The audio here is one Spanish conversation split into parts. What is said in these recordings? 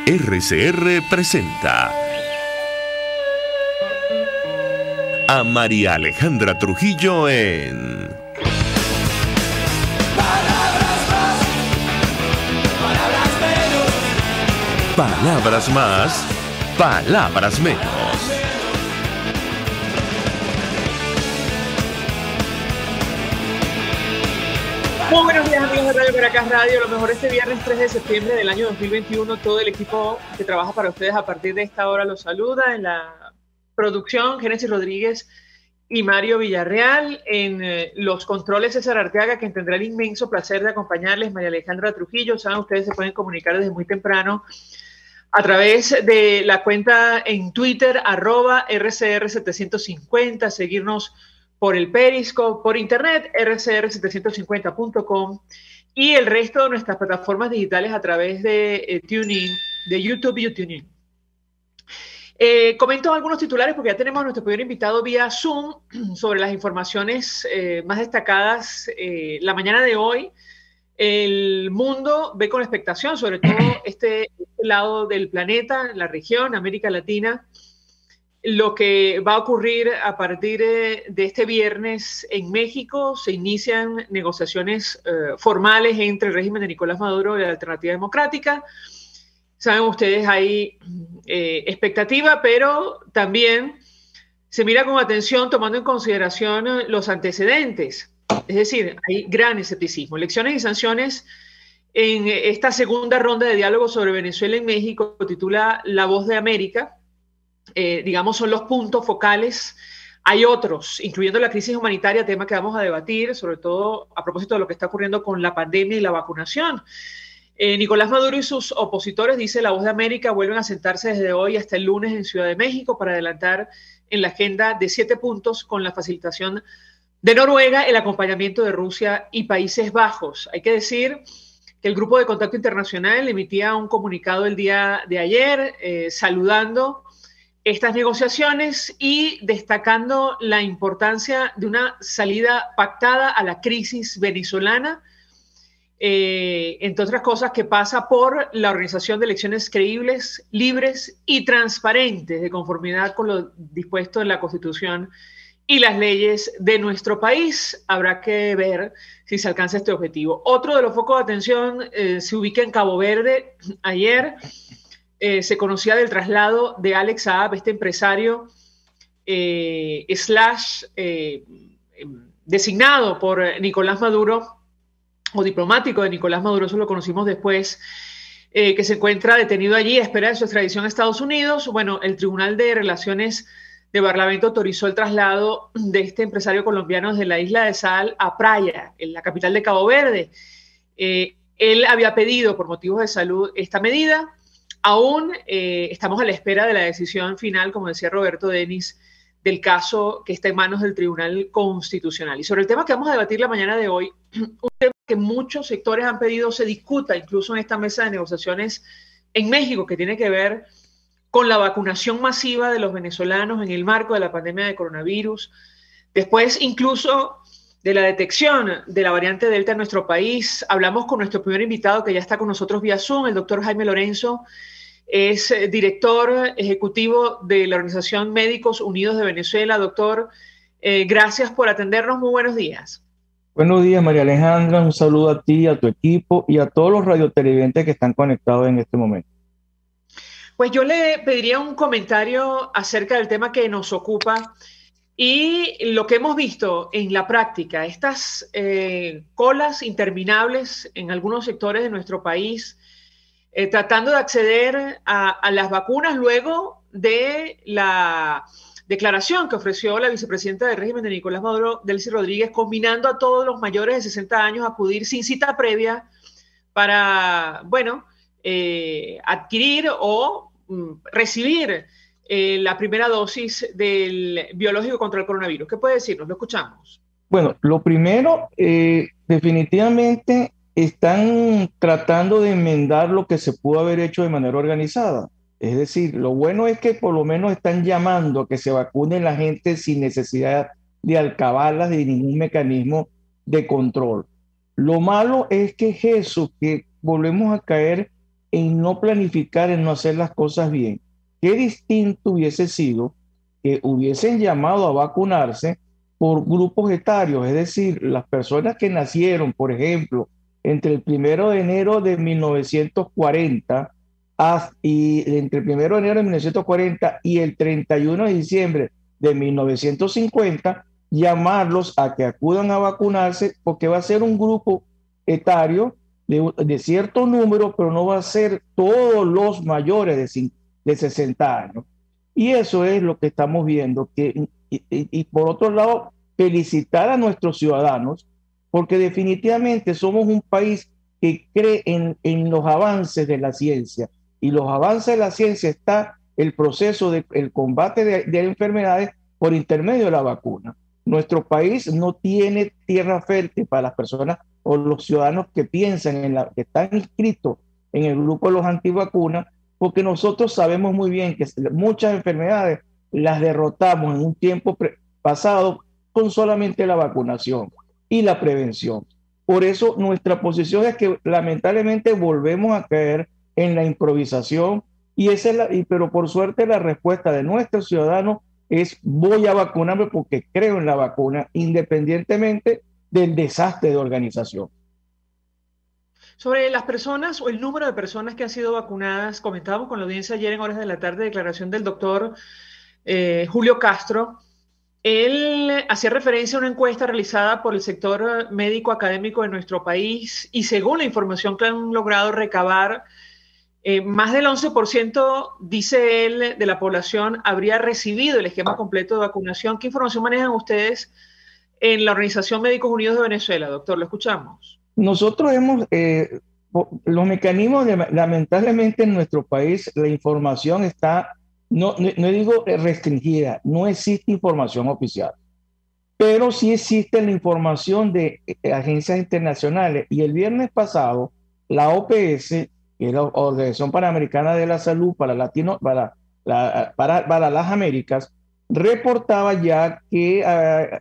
RCR presenta a María Alejandra Trujillo en Palabras más, palabras menos. Palabras más, palabras menos. Muy buenos días, amigos de Radio Caracas Radio. Lo mejor este viernes 3 de septiembre del año 2021. Todo el equipo que trabaja para ustedes a partir de esta hora los saluda. En la producción, Génesis Rodríguez y Mario Villarreal. En los controles, César Arteaga, quien tendrá el inmenso placer de acompañarles, María Alejandra Trujillo. Saben, ustedes se pueden comunicar desde muy temprano a través de la cuenta en Twitter, @RCR750, seguirnos por el Periscope, por internet, rcr750.com, y el resto de nuestras plataformas digitales a través de TuneIn, de YouTube y TuneIn. Comento algunos titulares porque ya tenemos a nuestro primer invitado vía Zoom sobre las informaciones más destacadas la mañana de hoy. El mundo ve con expectación, sobre todo este lado del planeta, la región, América Latina, lo que va a ocurrir a partir de este viernes en México. Se inician negociaciones formales entre el régimen de Nicolás Maduro y la Alternativa Democrática. Saben ustedes, hay expectativa, pero también se mira con atención tomando en consideración los antecedentes. Es decir, hay gran escepticismo. Elecciones y sanciones en esta segunda ronda de diálogo sobre Venezuela en México, titula La Voz de América. Digamos, son los puntos focales. Hay otros, incluyendo la crisis humanitaria, tema que vamos a debatir, sobre todo a propósito de lo que está ocurriendo con la pandemia y la vacunación. Nicolás Maduro y sus opositores, dice La Voz de América, vuelven a sentarse desde hoy hasta el lunes en Ciudad de México para adelantar en la agenda de 7 puntos con la facilitación de Noruega, el acompañamiento de Rusia y Países Bajos. Hay que decir que el Grupo de Contacto Internacional emitía un comunicado el día de ayer saludando estas negociaciones y destacando la importancia de una salida pactada a la crisis venezolana, entre otras cosas, que pasa por la organización de elecciones creíbles, libres y transparentes, de conformidad con lo dispuesto en la Constitución y las leyes de nuestro país. Habrá que ver si se alcanza este objetivo. Otro de los focos de atención se ubica en Cabo Verde. Ayer se conocía del traslado de Alex Saab, este empresario designado por Nicolás Maduro, o diplomático de Nicolás Maduro, eso lo conocimos después, que se encuentra detenido allí a espera de su extradición a Estados Unidos. Bueno, el Tribunal de Relaciones de Barlavento autorizó el traslado de este empresario colombiano desde la isla de Sal a Praia, en la capital de Cabo Verde. Él había pedido por motivos de salud esta medida. Aún estamos a la espera de la decisión final, como decía Roberto Denis, del caso que está en manos del Tribunal Constitucional. Y sobre el tema que vamos a debatir la mañana de hoy, un tema que muchos sectores han pedido se discuta incluso en esta mesa de negociaciones en México, que tiene que ver con la vacunación masiva de los venezolanos en el marco de la pandemia de coronavirus, después incluso de la detección de la variante Delta en nuestro país. Hablamos con nuestro primer invitado, que ya está con nosotros vía Zoom, el doctor Jaime Lorenzo. Es director ejecutivo de la Organización Médicos Unidos de Venezuela. Doctor, gracias por atendernos. Muy buenos días. Buenos días, María Alejandra. Un saludo a ti, a tu equipo y a todos los radiotelevidentes que están conectados en este momento. Pues yo le pediría un comentario acerca del tema que nos ocupa y lo que hemos visto en la práctica, estas colas interminables en algunos sectores de nuestro país, tratando de acceder a las vacunas luego de la declaración que ofreció la vicepresidenta del régimen de Nicolás Maduro, Delcy Rodríguez, combinando a todos los mayores de 60 años a acudir sin cita previa para, bueno, adquirir o recibir la primera dosis del biológico contra el coronavirus. ¿Qué puede decirnos? Lo escuchamos. Bueno, lo primero, definitivamente están tratando de enmendar lo que se pudo haber hecho de manera organizada. Es decir, lo bueno es que por lo menos están llamando a que se vacune la gente sin necesidad de alcabalas, de ningún mecanismo de control. Lo malo es que eso, que volvemos a caer en no planificar, en no hacer las cosas bien. Qué distinto hubiese sido que hubiesen llamado a vacunarse por grupos etarios, es decir, las personas que nacieron, por ejemplo, entre el 1 de enero de 1940 y entre el 1 de enero de 1940 y el 31 de diciembre de 1950, llamarlos a que acudan a vacunarse, porque va a ser un grupo etario de cierto número, pero no va a ser todos los mayores de 60 años. Y eso es lo que estamos viendo. Y por otro lado, felicitar a nuestros ciudadanos, porque definitivamente somos un país que cree en los avances de la ciencia. Y los avances de la ciencia está el proceso del combate de enfermedades por intermedio de la vacuna. Nuestro país no tiene tierra fértil para las personas o los ciudadanos que piensan que están inscritos en el grupo de los antivacunas, porque nosotros sabemos muy bien que muchas enfermedades las derrotamos en un tiempo pasado con solamente la vacunación y la prevención. Por eso nuestra posición es que lamentablemente volvemos a caer en la improvisación pero por suerte la respuesta de nuestros ciudadanos es: voy a vacunarme porque creo en la vacuna, independientemente del desastre de organización. Sobre las personas o el número de personas que han sido vacunadas, comentábamos con la audiencia ayer en horas de la tarde, declaración del doctor Julio Castro. Él hacía referencia a una encuesta realizada por el sector médico académico de nuestro país y según la información que han logrado recabar, más del 11%, dice él, de la población habría recibido el esquema completo de vacunación. ¿Qué información manejan ustedes en la Organización Médicos Unidos de Venezuela, doctor? Lo escuchamos. Nosotros los mecanismos, lamentablemente en nuestro país, la información está, no digo restringida, no existe información oficial, pero sí existe la información de agencias internacionales. Y el viernes pasado, la OPS, que es la Organización Panamericana de la Salud para las Américas, reportaba ya que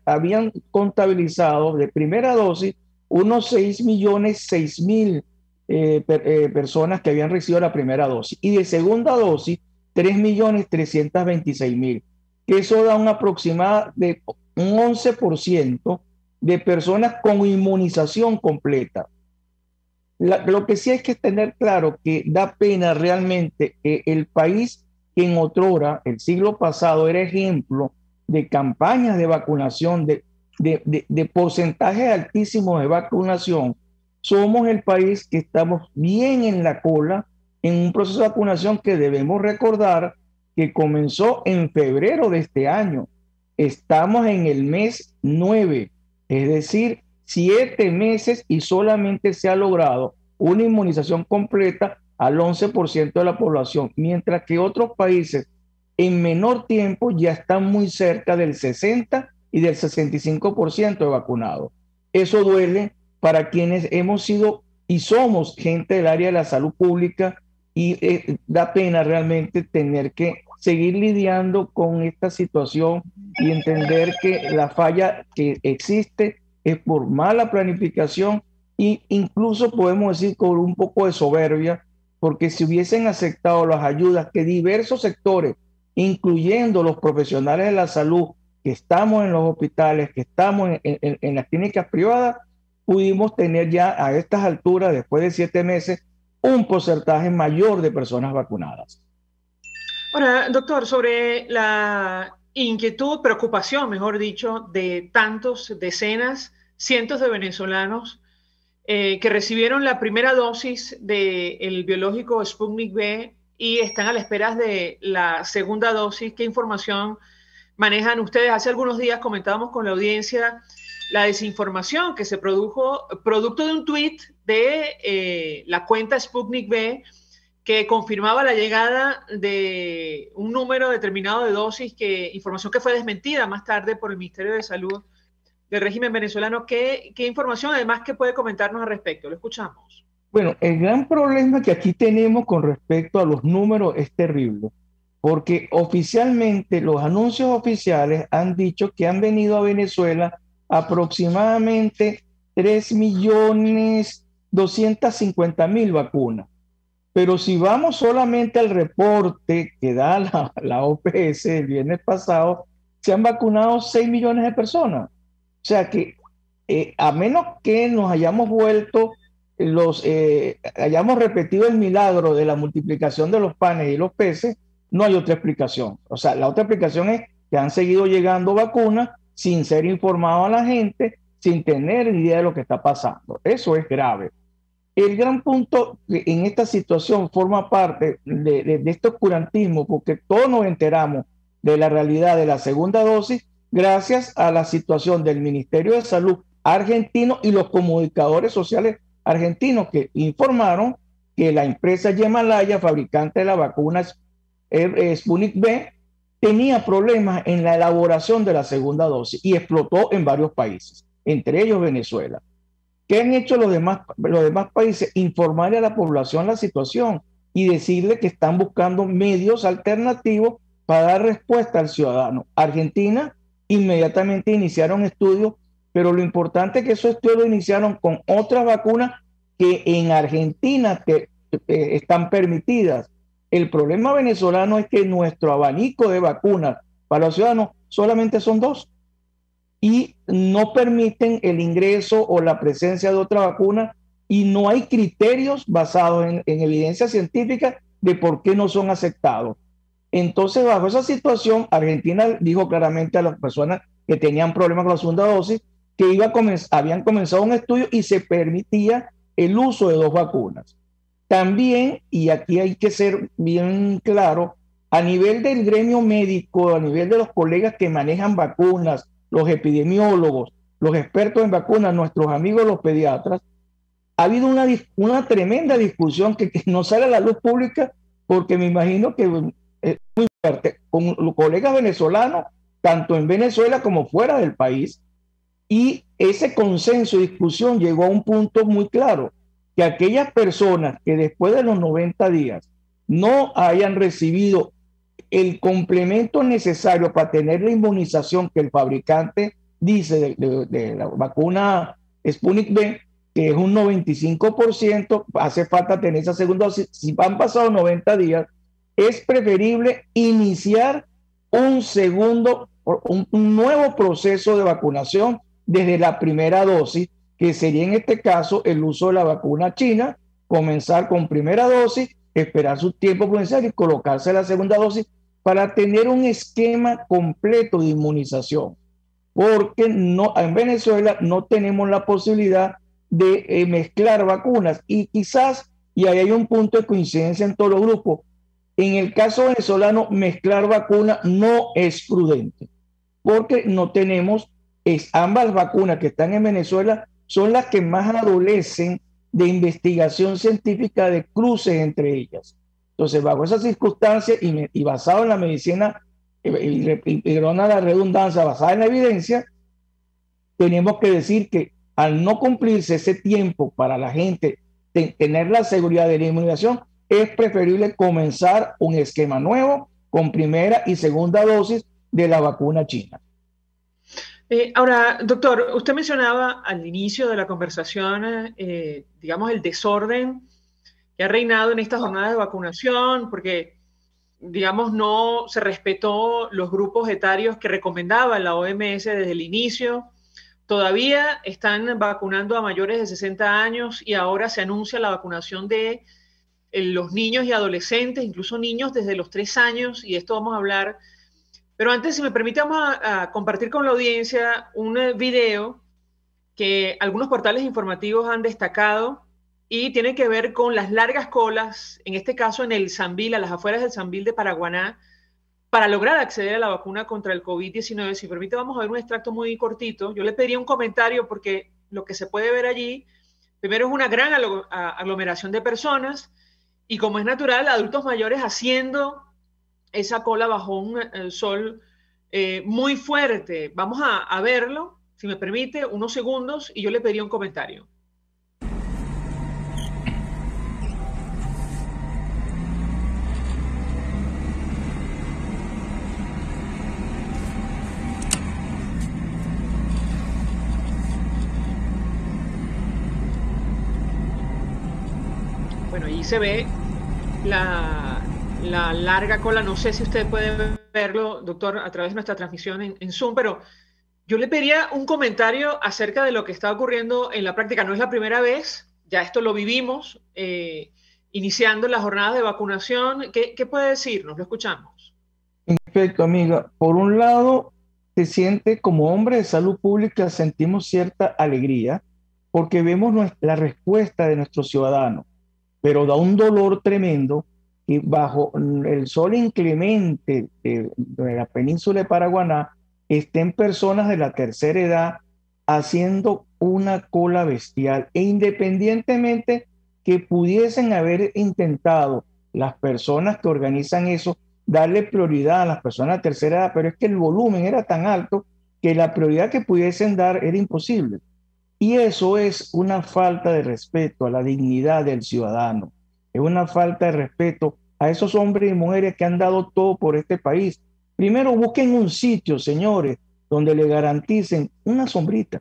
habían contabilizado de primera dosis unos 6.006.000 personas que habían recibido la primera dosis, y de segunda dosis 3.326.000, que eso da un aproximado de un 11% de personas con inmunización completa. Lo que sí hay que tener claro que da pena realmente que el país que en otrora, el siglo pasado, era ejemplo de campañas de vacunación, de porcentajes altísimos de vacunación, somos el país que estamos bien en la cola en un proceso de vacunación que debemos recordar que comenzó en febrero de este año. Estamos en el mes 9, es decir, 7 meses, y solamente se ha logrado una inmunización completa al 11% de la población, mientras que otros países en menor tiempo ya están muy cerca del 60 y del 65% de vacunados. Eso duele para quienes hemos sido y somos gente del área de la salud pública, y da pena realmente tener que seguir lidiando con esta situación y entender que la falla que existe es por mala planificación, e incluso podemos decir con un poco de soberbia, porque si hubiesen aceptado las ayudas que diversos sectores, incluyendo los profesionales de la salud, que estamos en los hospitales, que estamos en las clínicas privadas, pudimos tener ya a estas alturas, después de 7 meses, un porcentaje mayor de personas vacunadas. Ahora, doctor, sobre la inquietud, preocupación, mejor dicho, de tantos, decenas, cientos de venezolanos que recibieron la primera dosis del biológico Sputnik V y están a la espera de la segunda dosis, ¿qué información manejan ustedes? Hace algunos días comentábamos con la audiencia la desinformación que se produjo producto de un tuit de la cuenta Sputnik V que confirmaba la llegada de un número determinado de dosis, información que fue desmentida más tarde por el Ministerio de Salud del régimen venezolano. ¿Qué información además que puede comentarnos al respecto? Lo escuchamos. Bueno, el gran problema que aquí tenemos con respecto a los números es terrible, porque oficialmente los anuncios oficiales han dicho que han venido a Venezuela aproximadamente 3 millones 250.000 vacunas. Pero si vamos solamente al reporte que da la OPS el viernes pasado, se han vacunado 6 millones de personas. O sea que a menos que nos hayamos vuelto, hayamos repetido el milagro de la multiplicación de los panes y los peces, no hay otra explicación. O sea, la otra explicación es que han seguido llegando vacunas sin ser informado a la gente, sin tener idea de lo que está pasando. Eso es grave. El gran punto en esta situación forma parte de este oscurantismo, porque todos nos enteramos de la realidad de la segunda dosis gracias a la situación del Ministerio de Salud argentino y los comunicadores sociales argentinos que informaron que la empresa Yemalaya, fabricante de la vacuna Sputnik V, tenía problemas en la elaboración de la segunda dosis y explotó en varios países, entre ellos Venezuela. ¿Qué han hecho los demás países? Informarle a la población la situación y decirle que están buscando medios alternativos para dar respuesta al ciudadano. Argentina inmediatamente iniciaron estudios, pero lo importante es que esos estudios lo iniciaron con otras vacunas que en Argentina están permitidas. El problema venezolano es que nuestro abanico de vacunas para los ciudadanos solamente son 2 y no permiten el ingreso o la presencia de otra vacuna y no hay criterios basados en evidencia científica de por qué no son aceptados. Entonces, bajo esa situación, Argentina dijo claramente a las personas que tenían problemas con la segunda dosis que habían comenzado un estudio y se permitía el uso de 2 vacunas. También, y aquí hay que ser bien claro, a nivel del gremio médico, a nivel de los colegas que manejan vacunas, los epidemiólogos, los expertos en vacunas, nuestros amigos los pediatras, ha habido una tremenda discusión que no sale a la luz pública porque me imagino que es muy fuerte, con los colegas venezolanos, tanto en Venezuela como fuera del país, y ese consenso y discusión llegó a un punto muy claro, que aquellas personas que después de los 90 días no hayan recibido el complemento necesario para tener la inmunización que el fabricante dice de la vacuna Sputnik V, que es un 95%, hace falta tener esa segunda dosis. Si han pasado 90 días, es preferible iniciar un nuevo proceso de vacunación desde la primera dosis, que sería en este caso el uso de la vacuna china, comenzar con primera dosis, esperar su tiempo prudencial y colocarse la segunda dosis para tener un esquema completo de inmunización, porque en Venezuela no tenemos la posibilidad de mezclar vacunas y quizás, y ahí hay un punto de coincidencia en todos los grupos, en el caso venezolano mezclar vacunas no es prudente, porque no tenemos, ambas vacunas que están en Venezuela son las que más adolecen de investigación científica de cruces entre ellas. Entonces, bajo esas circunstancias y basado en la medicina, y perdona la redundancia, basada en la evidencia, tenemos que decir que al no cumplirse ese tiempo para la gente tener la seguridad de la inmunización, es preferible comenzar un esquema nuevo con primera y segunda dosis de la vacuna china. Ahora, doctor, usted mencionaba al inicio de la conversación, digamos, el desorden que ha reinado en esta jornada de vacunación, porque, digamos, no se respetó los grupos etarios que recomendaba la OMS desde el inicio. Todavía están vacunando a mayores de 60 años y ahora se anuncia la vacunación de los niños y adolescentes, incluso niños desde los 3 años, y esto vamos a hablar. Pero antes, si me permite, vamos a compartir con la audiencia un video que algunos portales informativos han destacado y tiene que ver con las largas colas, en este caso en el Sambil, a las afueras del Sambil de Paraguaná, para lograr acceder a la vacuna contra el COVID-19. Si me permite, vamos a ver un extracto muy cortito. Yo le pediría un comentario porque lo que se puede ver allí, primero, es una gran aglomeración de personas y, como es natural, adultos mayores haciendo esa cola bajo un sol muy fuerte. Vamos a verlo, si me permite, unos segundos, y yo le pediría un comentario. Allí se ve la larga cola. No sé si usted puede verlo, doctor, a través de nuestra transmisión en Zoom, pero yo le pediría un comentario acerca de lo que está ocurriendo en la práctica. No es la primera vez, ya esto lo vivimos, iniciando las jornadas de vacunación. ¿Qué puede decirnos? Lo escuchamos. Perfecto, amiga. Por un lado, se siente como hombre de salud pública, sentimos cierta alegría porque vemos la respuesta de nuestros ciudadanos, pero da un dolor tremendo que bajo el sol inclemente de la península de Paraguaná estén personas de la tercera edad haciendo una cola bestial e independientemente que pudiesen haber intentado las personas que organizan eso darle prioridad a las personas de tercera edad, pero es que el volumen era tan alto que la prioridad que pudiesen dar era imposible. Y eso es una falta de respeto a la dignidad del ciudadano, es una falta de respeto a esos hombres y mujeres que han dado todo por este país. Primero busquen un sitio, señores, donde le garanticen una sombrita.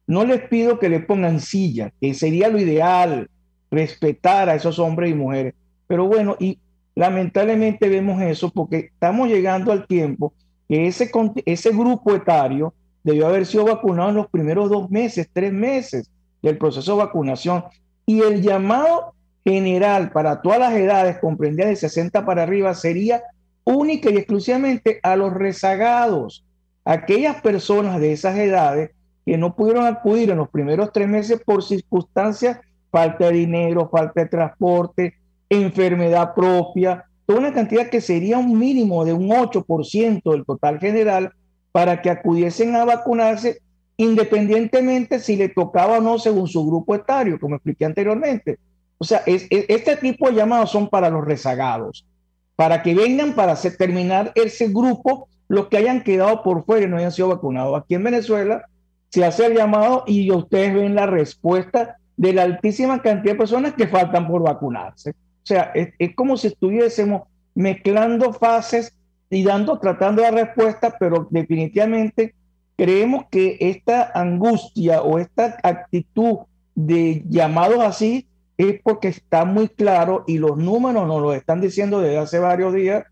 No les pido que le pongan silla, que sería lo ideal, respetar a esos hombres y mujeres. Pero bueno, y lamentablemente vemos eso porque estamos llegando al tiempo que ese grupo etario debió haber sido vacunado en los primeros 2 meses, 3 meses del proceso de vacunación. Y el llamado general para todas las edades, comprendidas de 60 para arriba, sería única y exclusivamente a los rezagados, aquellas personas de esas edades que no pudieron acudir en los primeros 3 meses por circunstancias, falta de dinero, falta de transporte, enfermedad propia, toda una cantidad que sería un mínimo de un 8% del total general para que acudiesen a vacunarse independientemente si le tocaba o no según su grupo etario, como expliqué anteriormente. O sea, este tipo de llamados son para los rezagados, para que vengan para terminar ese grupo, los que hayan quedado por fuera y no hayan sido vacunados. Aquí en Venezuela se hace el llamado y ustedes ven la respuesta de la altísima cantidad de personas que faltan por vacunarse. O sea, es como si estuviésemos mezclando fases y tratando de dar respuesta, pero definitivamente creemos que esta angustia o esta actitud de llamados así es porque está muy claro y los números nos lo están diciendo desde hace varios días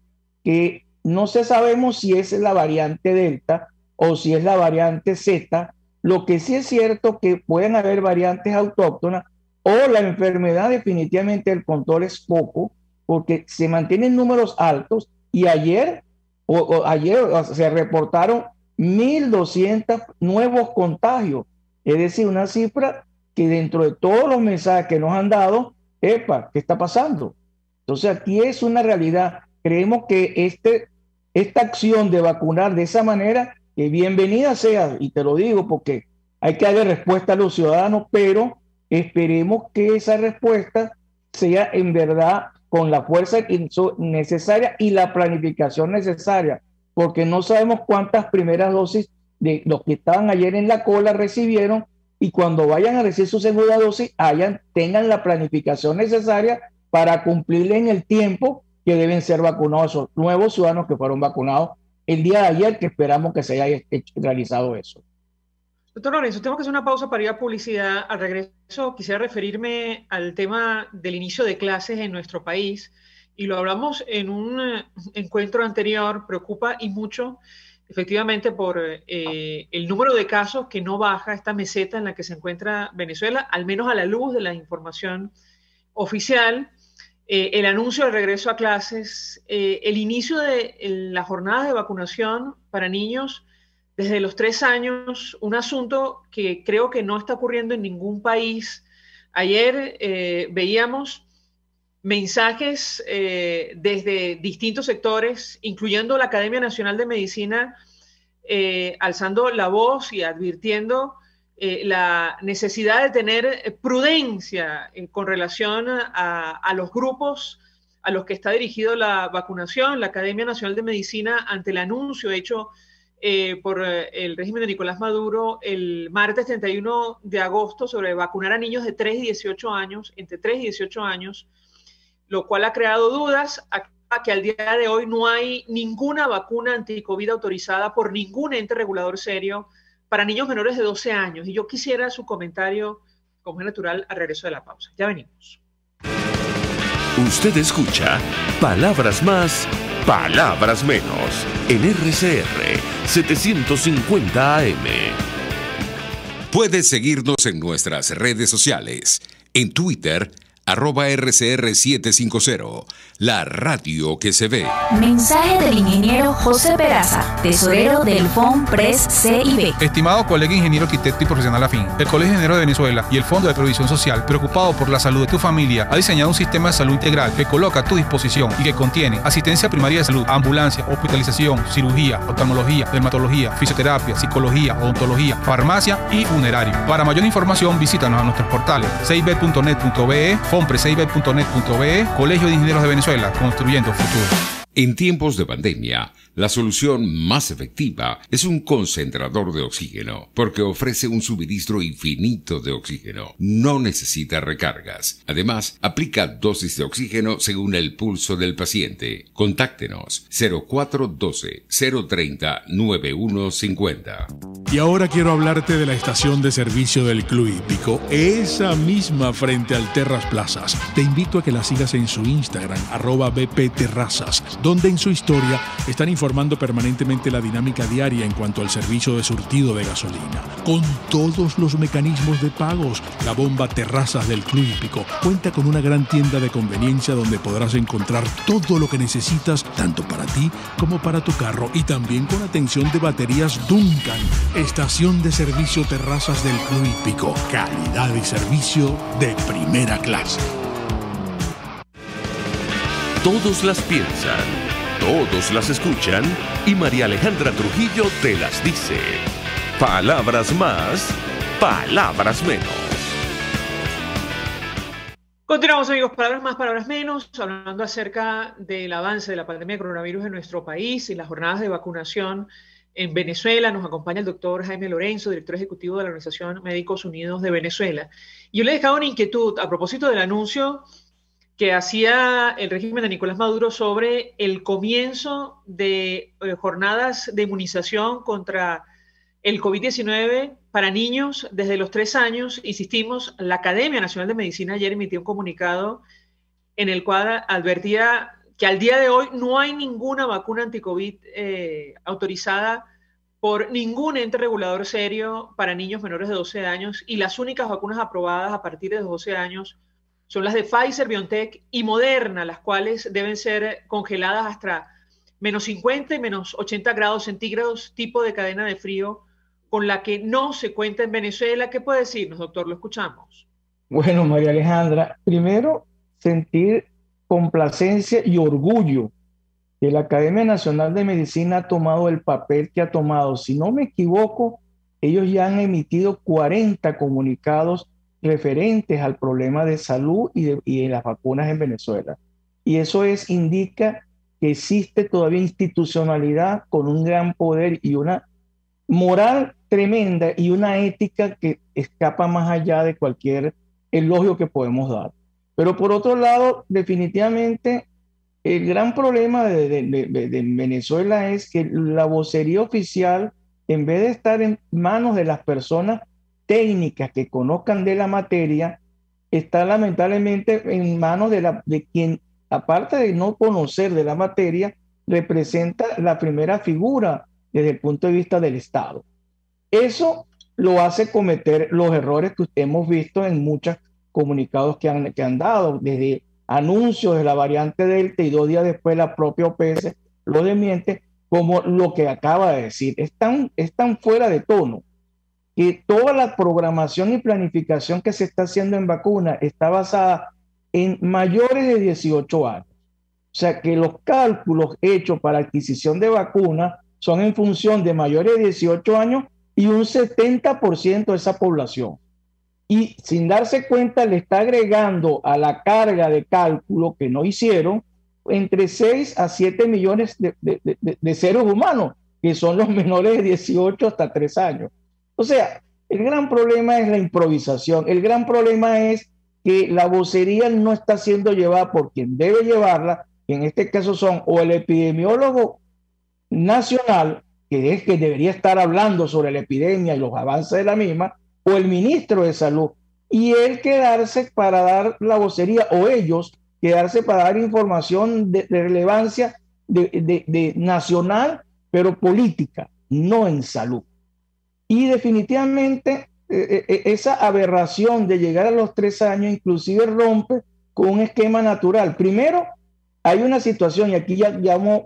que no sabemos si es la variante Delta o si es la variante Z. Lo que sí es cierto que pueden haber variantes autóctonas o la enfermedad definitivamente el control es poco porque se mantienen números altos y ayer se reportaron 1.200 nuevos contagios, es decir, una cifra que dentro de todos los mensajes que nos han dado, epa, ¿qué está pasando? Entonces aquí es una realidad. Creemos que esta acción de vacunar de esa manera, que bienvenida sea, y te lo digo porque hay que darle respuesta a los ciudadanos, pero esperemos que esa respuesta sea en verdad con la fuerza necesaria y la planificación necesaria, porque no sabemos cuántas primeras dosis de los que estaban ayer en la cola recibieron y cuando vayan a recibir su segunda dosis tengan la planificación necesaria para cumplir en el tiempo que deben ser vacunados esos nuevos ciudadanos que fueron vacunados el día de ayer, que esperamos que se haya realizado eso. Doctor Lorenzo, tengo que hacer una pausa para ir a publicidad. Al regreso quisiera referirme al tema del inicio de clases en nuestro país y lo hablamos en un encuentro anterior. Preocupa y mucho efectivamente por el número de casos que no baja, esta meseta en la que se encuentra Venezuela, al menos a la luz de la información oficial, el anuncio del regreso a clases, el inicio de las jornadas de vacunación para niños desde los 3 años, un asunto que creo que no está ocurriendo en ningún país. Ayer veíamos mensajes desde distintos sectores, incluyendo la Academia Nacional de Medicina, alzando la voz y advirtiendo la necesidad de tener prudencia con relación a los grupos a los que está dirigido la vacunación. La Academia Nacional de Medicina, ante el anuncio hecho por el régimen de Nicolás Maduro el martes 31 de agosto sobre vacunar a niños de 3 y 18 años, entre 3 y 18 años, lo cual ha creado dudas a que al día de hoy no hay ninguna vacuna anti-COVID autorizada por ningún ente regulador serio para niños menores de 12 años. Y yo quisiera su comentario, como es natural, al regreso de la pausa. Ya venimos. Usted escucha Palabras Más, Palabras Menos en RCR 750 AM. Puedes seguirnos en nuestras redes sociales. En Twitter, @RCR750, la radio que se ve. Mensaje del ingeniero José Peraza, tesorero del FONPRES CIB. Estimado colega ingeniero, arquitecto y profesional afín, el Colegio de Ingenieros de Venezuela y el Fondo de Previsión Social, preocupado por la salud de tu familia, ha diseñado un sistema de salud integral que coloca a tu disposición y que contiene asistencia primaria de salud, ambulancia, hospitalización, cirugía, oftalmología, dermatología, fisioterapia, psicología, odontología, farmacia y funerario. Para mayor información, visítanos a nuestros portales cib.net.be, fonpresib.net.be, Colegio de Ingenieros de Venezuela, construyendo futuro. En tiempos de pandemia, la solución más efectiva es un concentrador de oxígeno, porque ofrece un suministro infinito de oxígeno. No necesita recargas. Además, aplica dosis de oxígeno según el pulso del paciente. Contáctenos 0412-030-9150. Y ahora quiero hablarte de la estación de servicio del Club Hípico, esa misma frente al Terras Plazas. Te invito a que la sigas en su Instagram, @bpterrazas, donde en su historia están informando permanentemente la dinámica diaria en cuanto al servicio de surtido de gasolina. Con todos los mecanismos de pagos, la bomba Terrazas del Club Hípico cuenta con una gran tienda de conveniencia donde podrás encontrar todo lo que necesitas, tanto para ti como para tu carro, y también con atención de baterías Duncan. Estación de servicio Terrazas del Club Hípico. Calidad y servicio de primera clase. Todos las piensan, todos las escuchan y María Alejandra Trujillo te las dice. Palabras más, palabras menos. Continuamos, amigos, palabras más, palabras menos, hablando acerca del avance de la pandemia de coronavirus en nuestro país y las jornadas de vacunación en Venezuela. Nos acompaña el doctor Jaime Lorenzo, director ejecutivo de la Organización Médicos Unidos de Venezuela. Y yo le dejaba una inquietud a propósito del anuncio que hacía el régimen de Nicolás Maduro sobre el comienzo de jornadas de inmunización contra el COVID-19 para niños desde los 3 años. Insistimos, la Academia Nacional de Medicina ayer emitió un comunicado en el cual advertía que al día de hoy no hay ninguna vacuna anti-COVID autorizada por ningún ente regulador serio para niños menores de 12 años, y las únicas vacunas aprobadas a partir de 12 años son las de Pfizer, BioNTech y Moderna, las cuales deben ser congeladas hasta -50 y -80 grados centígrados, tipo de cadena de frío con la que no se cuenta en Venezuela. ¿Qué puede decirnos, doctor? Lo escuchamos. Bueno, María Alejandra, primero sentir complacencia y orgullo que la Academia Nacional de Medicina ha tomado el papel que ha tomado. Si no me equivoco, ellos ya han emitido 40 comunicados referentes al problema de salud y de las vacunas en Venezuela. Y eso indica que existe todavía institucionalidad con un gran poder y una moral tremenda y una ética que escapa más allá de cualquier elogio que podemos dar. Pero por otro lado, definitivamente, el gran problema de Venezuela es que la vocería oficial, en vez de estar en manos de las personas técnicas que conozcan de la materia, está lamentablemente en manos de quien, aparte de no conocer de la materia, representa la primera figura desde el punto de vista del Estado. Eso lo hace cometer los errores que hemos visto en muchos comunicados que han dado, desde anuncios de la variante Delta y 2 días después la propia OPS lo desmiente, como lo que acaba de decir. Es tan fuera de tono que toda la programación y planificación que se está haciendo en vacuna está basada en mayores de 18 años. O sea que los cálculos hechos para adquisición de vacunas son en función de mayores de 18 años y un 70% de esa población. Y sin darse cuenta le está agregando a la carga de cálculo que no hicieron entre 6 a 7 millones de seres humanos, que son los menores de 18 hasta 3 años. O sea, el gran problema es la improvisación. El gran problema es que la vocería no está siendo llevada por quien debe llevarla, que en este caso son o el epidemiólogo nacional, que es que debería estar hablando sobre la epidemia y los avances de la misma, o el ministro de Salud, y él quedarse para dar la vocería, o ellos quedarse para dar información de relevancia de nacional, pero política, no en salud. Y definitivamente esa aberración de llegar a los 3 años inclusive rompe con un esquema natural. Primero, hay una situación, y aquí ya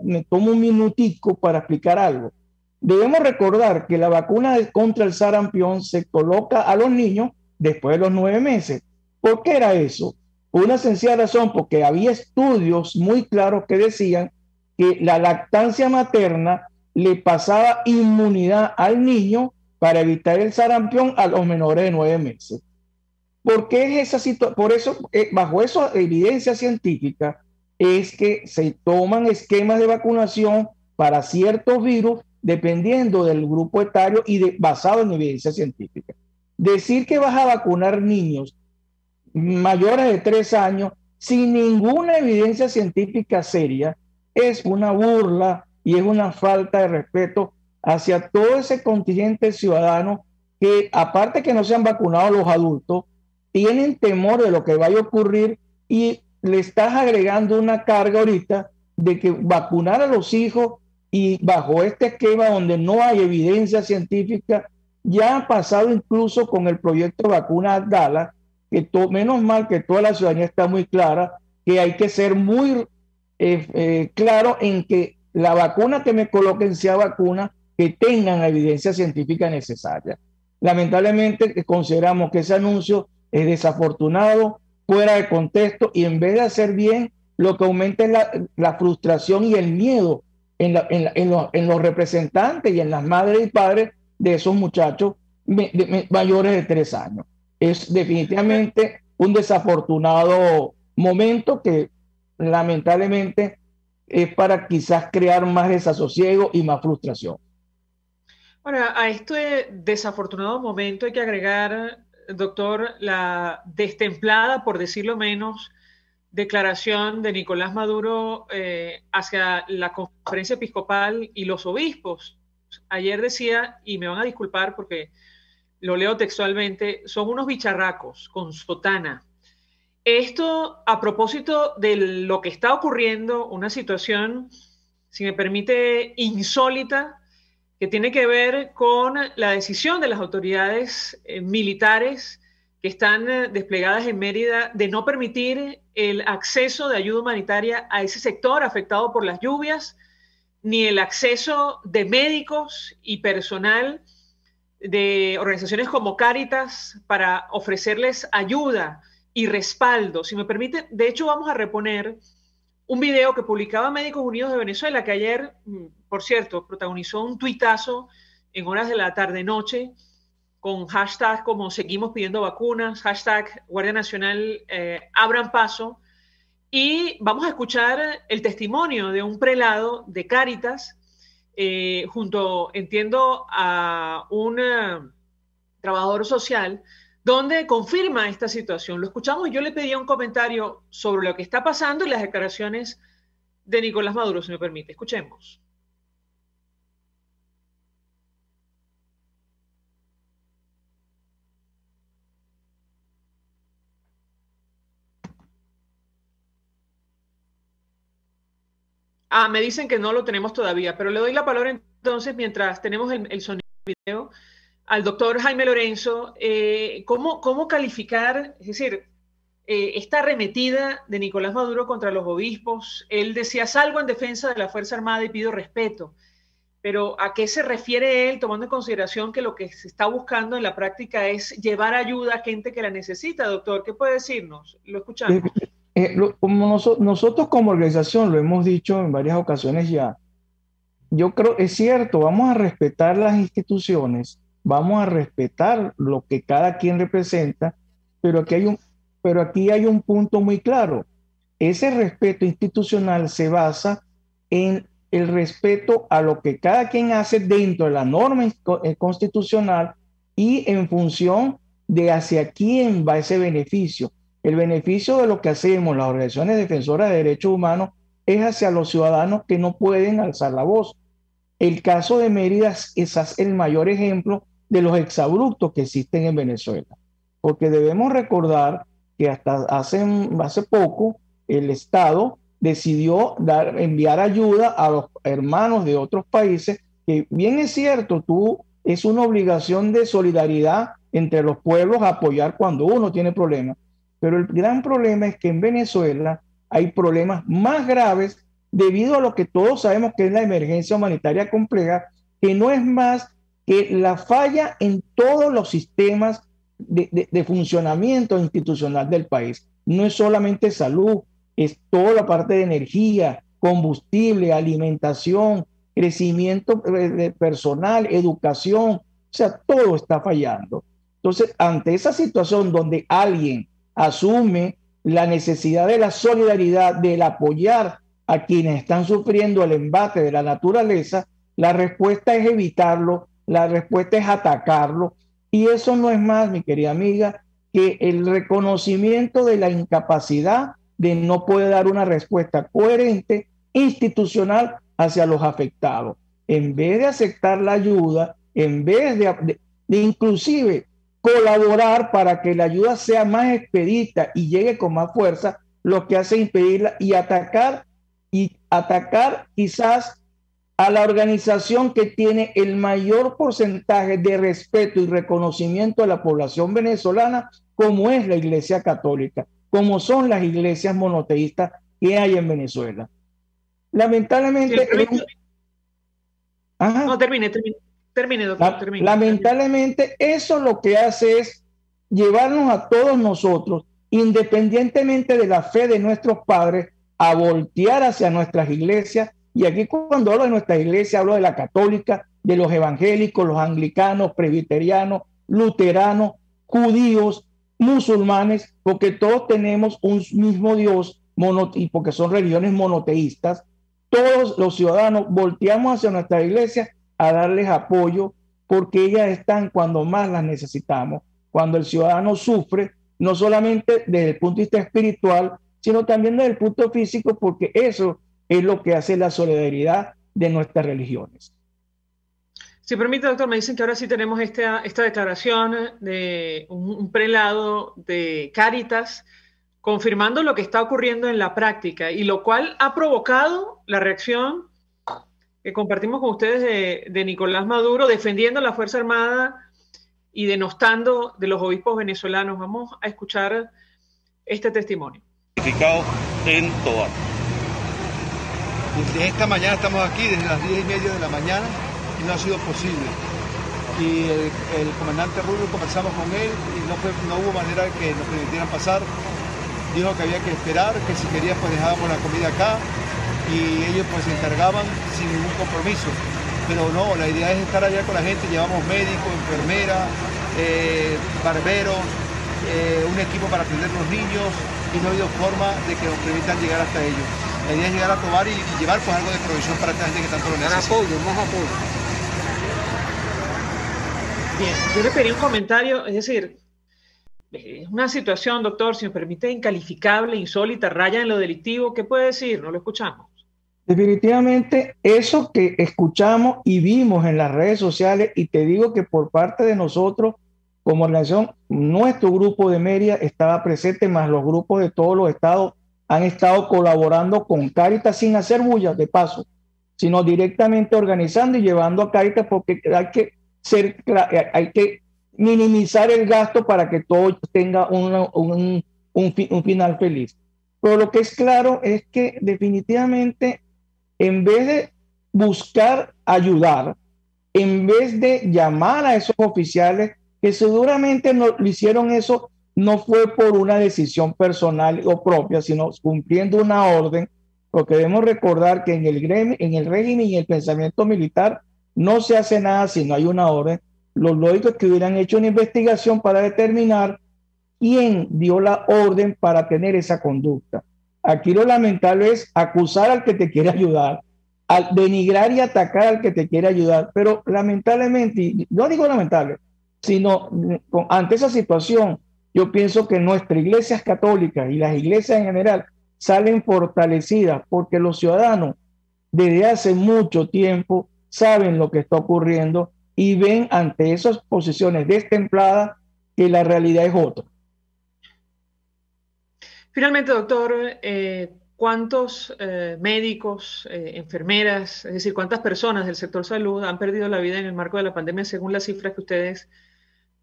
me tomo un minutico para explicar algo. Debemos recordar que la vacuna contra el sarampión se coloca a los niños después de los 9 meses. ¿Por qué era eso? Por una sencilla razón, porque había estudios muy claros que decían que la lactancia materna le pasaba inmunidad al niño para evitar el sarampión a los menores de 9 meses. ¿Por qué es esa situación? Por eso, bajo esa evidencia científica, es que se toman esquemas de vacunación para ciertos virus dependiendo del grupo etario y basado en evidencia científica. Decir que vas a vacunar niños mayores de 3 años sin ninguna evidencia científica seria es una burla y es una falta de respeto hacia todo ese contingente ciudadano que, aparte que no se han vacunado los adultos, tienen temor de lo que vaya a ocurrir y le estás agregando una carga ahorita de que vacunar a los hijos y bajo este esquema donde no hay evidencia científica, ya ha pasado incluso con el proyecto de vacuna Abdala, que menos mal que toda la ciudadanía está muy clara, que hay que ser muy claro en que la vacuna que me coloquen sea vacuna que tengan la evidencia científica necesaria. Lamentablemente consideramos que ese anuncio es desafortunado, fuera de contexto, y en vez de hacer bien, lo que aumenta es la frustración y el miedo en los representantes y en las madres y padres de esos muchachos mayores de 3 años. Es definitivamente un desafortunado momento que lamentablemente es para quizás crear más desasosiego y más frustración. Ahora, a este desafortunado momento hay que agregar, doctor, la destemplada, por decirlo menos, declaración de Nicolás Maduro hacia la conferencia episcopal y los obispos. Ayer decía, y me van a disculpar porque lo leo textualmente, son unos bicharracos con sotana. Esto a propósito de lo que está ocurriendo, una situación, si me permite, insólita, que tiene que ver con la decisión de las autoridades militares que están desplegadas en Mérida de no permitir el acceso de ayuda humanitaria a ese sector afectado por las lluvias, ni el acceso de médicos y personal de organizaciones como Cáritas para ofrecerles ayuda y respaldo. Si me permite, de hecho vamos a reponer un video que publicaba Médicos Unidos de Venezuela, que ayer, por cierto, protagonizó un tuitazo en horas de la tarde-noche con hashtag como seguimos pidiendo vacunas, hashtag Guardia Nacional abran paso, y vamos a escuchar el testimonio de un prelado de Cáritas junto, entiendo, a un trabajador social, donde confirma esta situación. Lo escuchamos y yo le pedía un comentario sobre lo que está pasando y las declaraciones de Nicolás Maduro, si me permite. Escuchemos. Me dicen que no lo tenemos todavía, pero le doy la palabra entonces, mientras tenemos el sonido del video, al doctor Jaime Lorenzo. ¿Cómo calificar, es decir, esta arremetida de Nicolás Maduro contra los obispos? Él decía, salgo en defensa de la Fuerza Armada y pido respeto, pero ¿a qué se refiere él, tomando en consideración que lo que se está buscando en la práctica es llevar ayuda a gente que la necesita, doctor? ¿Qué puede decirnos? Lo escuchamos. Como nosotros como organización lo hemos dicho en varias ocasiones ya, yo creo, es cierto, vamos a respetar las instituciones, vamos a respetar lo que cada quien representa, pero aquí hay un punto muy claro. Ese respeto institucional se basa en el respeto a lo que cada quien hace dentro de la norma constitucional y en función de hacia quién va ese beneficio. El beneficio de lo que hacemos las organizaciones defensoras de derechos humanos es hacia los ciudadanos que no pueden alzar la voz. El caso de Mérida es el mayor ejemplo de los exabruptos que existen en Venezuela, porque debemos recordar que hasta hace poco el Estado decidió enviar ayuda a los hermanos de otros países, que bien es cierto, es una obligación de solidaridad entre los pueblos apoyar cuando uno tiene problemas. Pero el gran problema es que en Venezuela hay problemas más graves debido a lo que todos sabemos que es la emergencia humanitaria compleja, que no es más que la falla en todos los sistemas de funcionamiento institucional del país. No es solamente salud, es toda la parte de energía, combustible, alimentación, crecimiento personal, educación, o sea, todo está fallando. Entonces, ante esa situación donde alguien asume la necesidad de la solidaridad, del apoyar a quienes están sufriendo el embate de la naturaleza, la respuesta es evitarlo, la respuesta es atacarlo, y eso no es más, mi querida amiga, que el reconocimiento de la incapacidad de no poder dar una respuesta coherente, institucional, hacia los afectados. En vez de aceptar la ayuda, en vez de inclusive colaborar para que la ayuda sea más expedita y llegue con más fuerza, lo que hace es impedirla y atacar quizás a la organización que tiene el mayor porcentaje de respeto y reconocimiento de la población venezolana, como es la Iglesia Católica, como son las iglesias monoteístas que hay en Venezuela. Lamentablemente... No, termine, doctor. Termine. Lamentablemente, eso lo que hace es llevarnos a todos nosotros, independientemente de la fe de nuestros padres, a voltear hacia nuestras iglesias. Y aquí, cuando hablo de nuestras iglesias, hablo de la católica, de los evangélicos, los anglicanos, presbiterianos, luteranos, judíos, musulmanes, porque todos tenemos un mismo Dios, y porque son religiones monoteístas. Todos los ciudadanos volteamos hacia nuestra iglesia a darles apoyo, porque ellas están cuando más las necesitamos, cuando el ciudadano sufre, no solamente desde el punto de vista espiritual, sino también desde el punto físico, porque eso es lo que hace la solidaridad de nuestras religiones. Si permite, doctor, me dicen que ahora sí tenemos esta declaración de un prelado de Cáritas confirmando lo que está ocurriendo en la práctica, y lo cual ha provocado la reacción que compartimos con ustedes de Nicolás Maduro, defendiendo la Fuerza Armada y denostando de los obispos venezolanos. Vamos a escuchar este testimonio. En Tobar. Desde esta mañana estamos aquí, desde las 10:30 de la mañana, y no ha sido posible. Y el comandante Rubio, conversamos con él y no hubo manera de que nos permitieran pasar. Dijo que había que esperar, que si querían pues dejábamos la comida acá y ellos pues se encargaban sin ningún compromiso. Pero no, la idea es estar allá con la gente, llevamos médicos, enfermeras, barberos, un equipo para atender a los niños, y no ha habido forma de que nos permitan llegar hasta ellos. La idea es llegar a Tobar y llevar pues algo de provisión para esta gente que tanto lo necesita. Más apoyo. Bien, yo le pedí un comentario, es decir, es una situación, doctor, si me permite, incalificable, insólita, raya en lo delictivo. ¿Qué puede decir? No lo escuchamos. Definitivamente, eso que escuchamos y vimos en las redes sociales, y te digo que por parte de nosotros, como organización, nuestro grupo de Mérida estaba presente, más los grupos de todos los estados han estado colaborando con Cáritas sin hacer bullas de paso, sino directamente organizando y llevando a Cáritas, porque hay que minimizar el gasto para que todo tenga un final feliz. Pero lo que es claro es que definitivamente, en vez de buscar ayudar, en vez de llamar a esos oficiales que seguramente no lo hicieron, eso no fue por una decisión personal o propia, sino cumpliendo una orden, porque debemos recordar que en el régimen y el pensamiento militar no se hace nada si no hay una orden. Lo lógico es que hubieran hecho una investigación para determinar quién dio la orden para tener esa conducta. Aquí lo lamentable es acusar al que te quiere ayudar, al denigrar y atacar al que te quiere ayudar, pero lamentablemente, y no digo lamentable, sino ante esa situación, yo pienso que nuestras iglesias católicas y las iglesias en general salen fortalecidas, porque los ciudadanos desde hace mucho tiempo saben lo que está ocurriendo y ven ante esas posiciones destempladas que la realidad es otra. Finalmente, doctor, ¿cuántos médicos, enfermeras, es decir, cuántas personas del sector salud han perdido la vida en el marco de la pandemia según las cifras que ustedes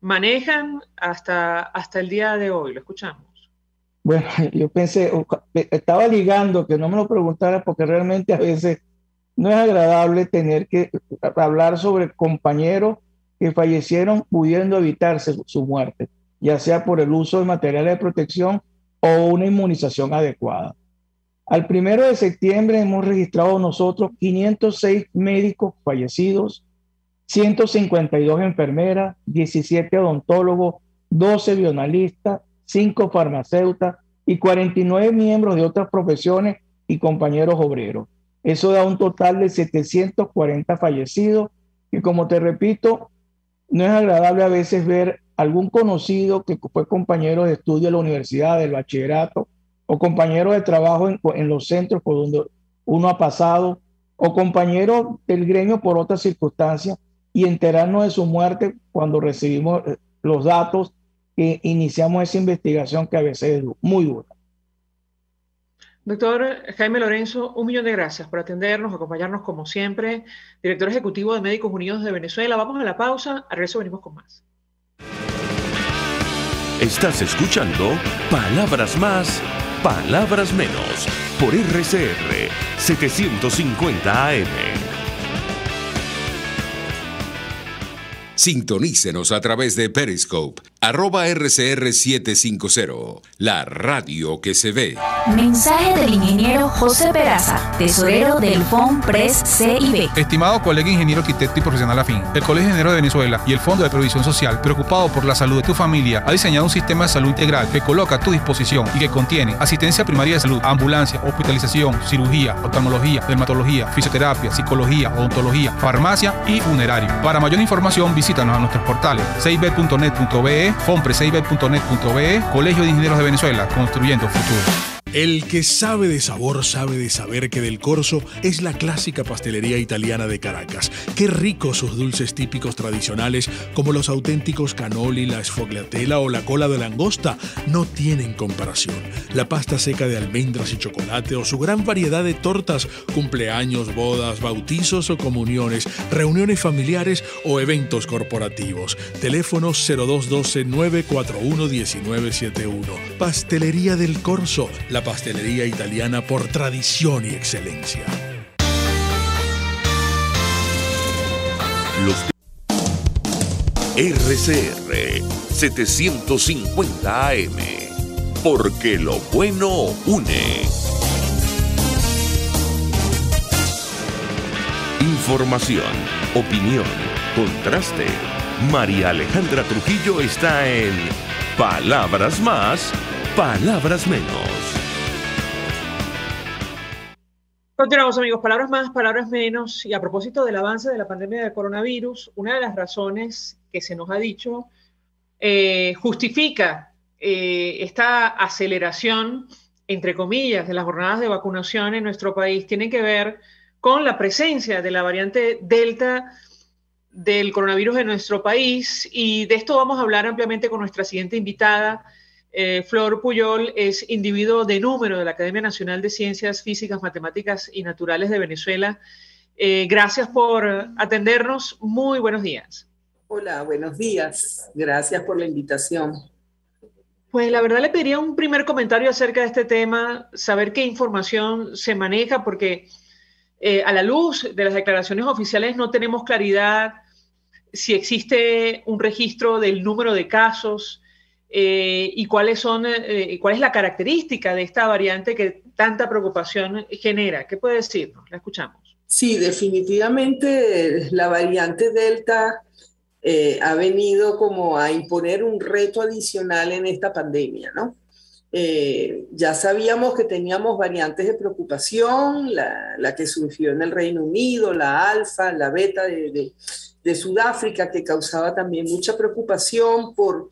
manejan hasta el día de hoy? Lo escuchamos. Bueno, yo pensé, estaba ligando que no me lo preguntara porque realmente a veces no es agradable tener que hablar sobre compañeros que fallecieron pudiendo evitarse su muerte, ya sea por el uso de materiales de protección o una inmunización adecuada. Al 1 de septiembre hemos registrado nosotros 506 médicos fallecidos, 152 enfermeras, 17 odontólogos, 12 bioanalistas, 5 farmacéuticas y 49 miembros de otras profesiones y compañeros obreros. Eso da un total de 740 fallecidos y, como te repito, no es agradable a veces ver algún conocido que fue compañero de estudio de la universidad, del bachillerato, o compañero de trabajo en los centros por donde uno ha pasado, o compañero del gremio por otras circunstancias, y enterarnos de su muerte cuando recibimos los datos que iniciamos esa investigación que a veces es muy dura. Doctor Jaime Lorenzo, 1.000.000 de gracias por atendernos, acompañarnos como siempre. Director Ejecutivo de Médicos Unidos de Venezuela. Vamos a la pausa, al regreso venimos con más. Estás escuchando Palabras Más, Palabras Menos, por RCR 750 AM. Sintonícenos a través de Periscope, @RCR750, la radio que se ve. Mensaje del ingeniero José Peraza, tesorero del FOMPRES CIB. Estimado colega ingeniero arquitecto y profesional afín, el Colegio de Ingenieros de Venezuela y el Fondo de Previsión Social, preocupado por la salud de tu familia, ha diseñado un sistema de salud integral que coloca a tu disposición y que contiene asistencia primaria de salud, ambulancia, hospitalización, cirugía, oftalmología, dermatología, fisioterapia, psicología, odontología, farmacia y funerario. Para mayor información, visítanos a nuestros portales cib.net.be, fomprecib.net.be, Colegio de Ingenieros de Venezuela, construyendo futuro. El que sabe de sabor sabe de saber que Del Corso es la clásica pastelería italiana de Caracas. Qué ricos sus dulces típicos tradicionales como los auténticos cannoli, la sfogliatella o la cola de langosta no tienen comparación. La pasta seca de almendras y chocolate o su gran variedad de tortas, cumpleaños, bodas, bautizos o comuniones, reuniones familiares o eventos corporativos. Teléfonos 0212-941-1971. Pastelería Del Corso, la pastelería italiana por tradición y excelencia. RCR 750 AM, porque lo bueno une. Información, opinión, contraste. María Alejandra Trujillo está en Palabras Más, Palabras Menos. Continuamos, amigos. Palabras más, palabras menos. Y a propósito del avance de la pandemia del coronavirus, una de las razones que se nos ha dicho justifica esta aceleración, entre comillas, de las jornadas de vacunación en nuestro país tiene que ver con la presencia de la variante Delta del coronavirus en nuestro país. Y de esto vamos a hablar ampliamente con nuestra siguiente invitada. Flor Puyol es individuo de número de la Academia Nacional de Ciencias Físicas, Matemáticas y Naturales de Venezuela. Gracias por atendernos. Muy buenos días. Hola, buenos días. Gracias por la invitación. Pues la verdad le pediría un primer comentario acerca de este tema, saber qué información se maneja, porque a la luz de las declaraciones oficiales no tenemos claridad si existe un registro del número de casos, y cuál es la característica de esta variante que tanta preocupación genera. ¿Qué puede decirnos? La escuchamos. Sí, definitivamente la variante Delta ha venido como a imponer un reto adicional en esta pandemia, ¿no? Ya sabíamos que teníamos variantes de preocupación, la que surgió en el Reino Unido, la alfa, la beta de Sudáfrica, que causaba también mucha preocupación por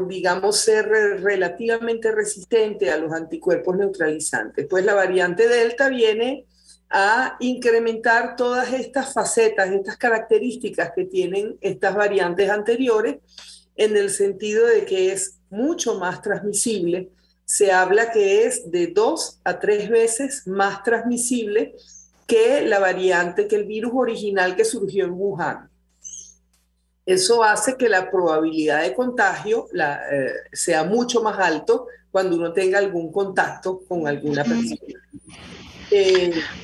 digamos, ser relativamente resistente a los anticuerpos neutralizantes. Pues la variante Delta viene a incrementar todas estas facetas, estas características que tienen estas variantes anteriores, en el sentido de que es mucho más transmisible, se habla que es de 2 a 3 veces más transmisible que la variante, que el virus original que surgió en Wuhan. Eso hace que la probabilidad de contagio sea mucho más alto cuando uno tenga algún contacto con alguna persona.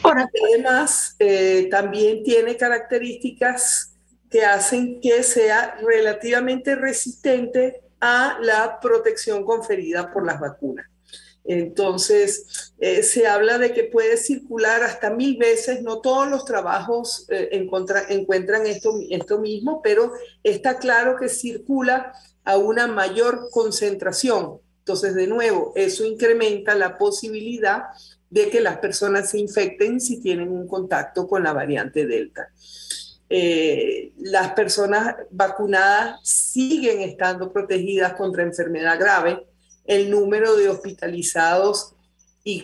Además, también tiene características que hacen que sea relativamente resistente a la protección conferida por las vacunas. Entonces, se habla de que puede circular hasta 1000 veces. No todos los trabajos encuentran esto mismo, pero está claro que circula a una mayor concentración. Entonces, de nuevo, eso incrementa la posibilidad de que las personas se infecten si tienen un contacto con la variante Delta. Las personas vacunadas siguen estando protegidas contra enfermedad grave. El número de hospitalizados e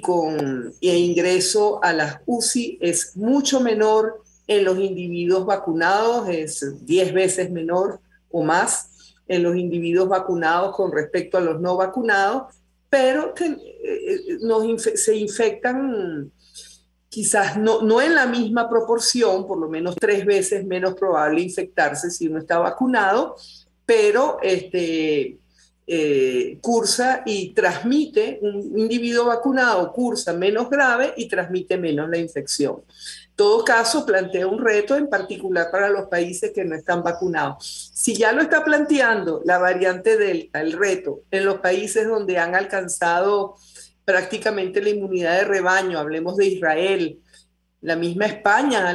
ingreso a las UCI es mucho menor en los individuos vacunados, es 10 veces menor o más en los individuos vacunados con respecto a los no vacunados, pero se infectan quizás no en la misma proporción, por lo menos 3 veces menos probable infectarse si uno está vacunado, pero cursa y transmite, un individuo vacunado cursa menos grave y transmite menos la infección. En todo caso, plantea un reto en particular para los países que no están vacunados. Si ya lo está planteando la variante Delta, el reto en los países donde han alcanzado prácticamente la inmunidad de rebaño, hablemos de Israel, la misma España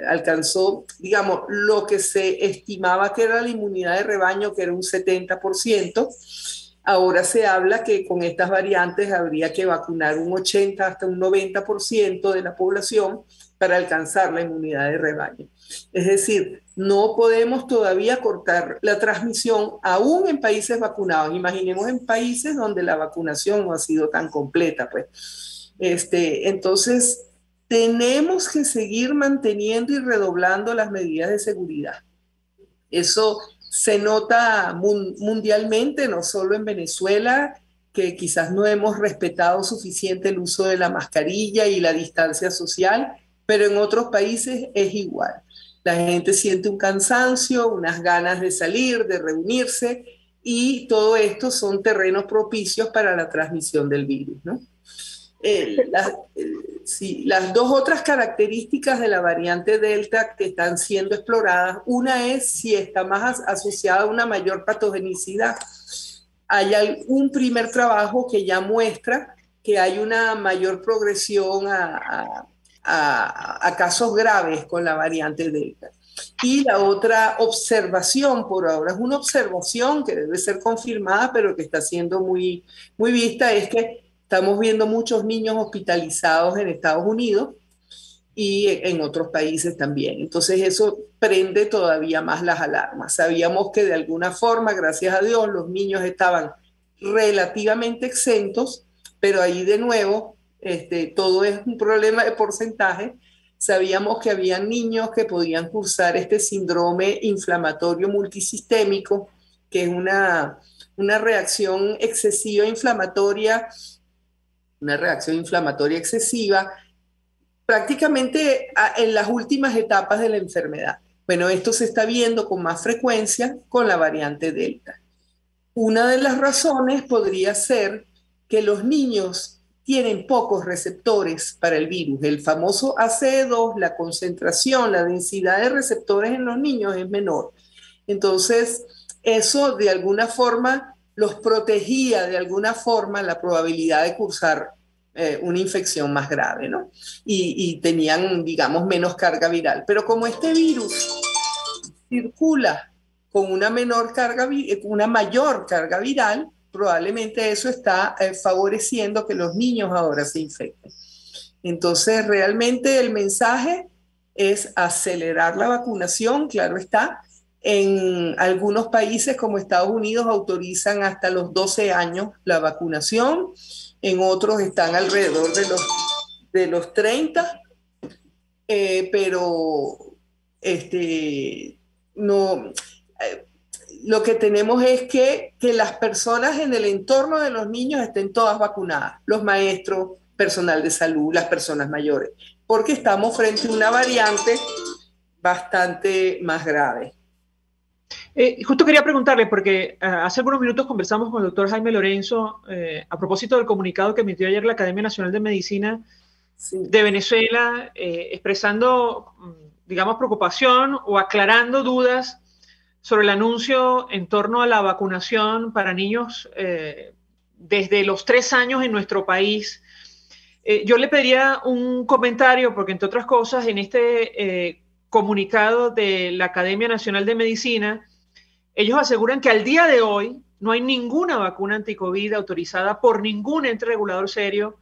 alcanzó, digamos, lo que se estimaba que era la inmunidad de rebaño, que era un 70%. Ahora se habla que con estas variantes habría que vacunar un 80 hasta un 90% de la población para alcanzar la inmunidad de rebaño. Es decir, no podemos todavía cortar la transmisión aún en países vacunados. Imaginemos en países donde la vacunación no ha sido tan completa, pues. Entonces, tenemos que seguir manteniendo y redoblando las medidas de seguridad. Eso se nota mundialmente, no solo en Venezuela, que quizás no hemos respetado suficiente el uso de la mascarilla y la distancia social, pero en otros países es igual. La gente siente un cansancio, unas ganas de salir, de reunirse, y todo esto son terrenos propicios para la transmisión del virus, ¿no? Las dos otras características de la variante Delta que están siendo exploradas, una es si está más asociada a una mayor patogenicidad. Hay un primer trabajo que ya muestra que hay una mayor progresión a casos graves con la variante Delta. Y la otra observación, por ahora es una observación que debe ser confirmada, pero que está siendo muy, muy vista, es que estamos viendo muchos niños hospitalizados en Estados Unidos y en otros países también. Entonces eso prende todavía más las alarmas. Sabíamos que de alguna forma, gracias a Dios, los niños estaban relativamente exentos, pero ahí de nuevo todo es un problema de porcentaje. Sabíamos que había niños que podían cursar este síndrome inflamatorio multisistémico, que es una reacción excesiva inflamatoria, una reacción inflamatoria excesiva, prácticamente en las últimas etapas de la enfermedad. Bueno, esto se está viendo con más frecuencia con la variante Delta. Una de las razones podría ser que los niños tienen pocos receptores para el virus. El famoso ACE2, la concentración, la densidad de receptores en los niños es menor. Entonces, eso de alguna forma los protegía de alguna forma la probabilidad de cursar una infección más grave, ¿no? Y tenían, digamos, menos carga viral. Pero como este virus circula con una mayor carga viral, probablemente eso está favoreciendo que los niños ahora se infecten. Entonces, realmente el mensaje es acelerar la vacunación, claro está. En algunos países como Estados Unidos autorizan hasta los 12 años la vacunación, en otros están alrededor de los 30, pero no, lo que tenemos es que las personas en el entorno de los niños estén todas vacunadas, los maestros, personal de salud, las personas mayores, porque estamos frente a una variante bastante más grave. Justo quería preguntarle, porque hace algunos minutos conversamos con el doctor Jaime Lorenzo a propósito del comunicado que emitió ayer la Academia Nacional de Medicina de Venezuela, expresando, digamos, preocupación o aclarando dudas sobre el anuncio en torno a la vacunación para niños desde los 3 años en nuestro país. Yo le pediría un comentario, porque entre otras cosas, en este comunicado de la Academia Nacional de Medicina, ellos aseguran que al día de hoy no hay ninguna vacuna anticovid autorizada por ningún ente regulador serio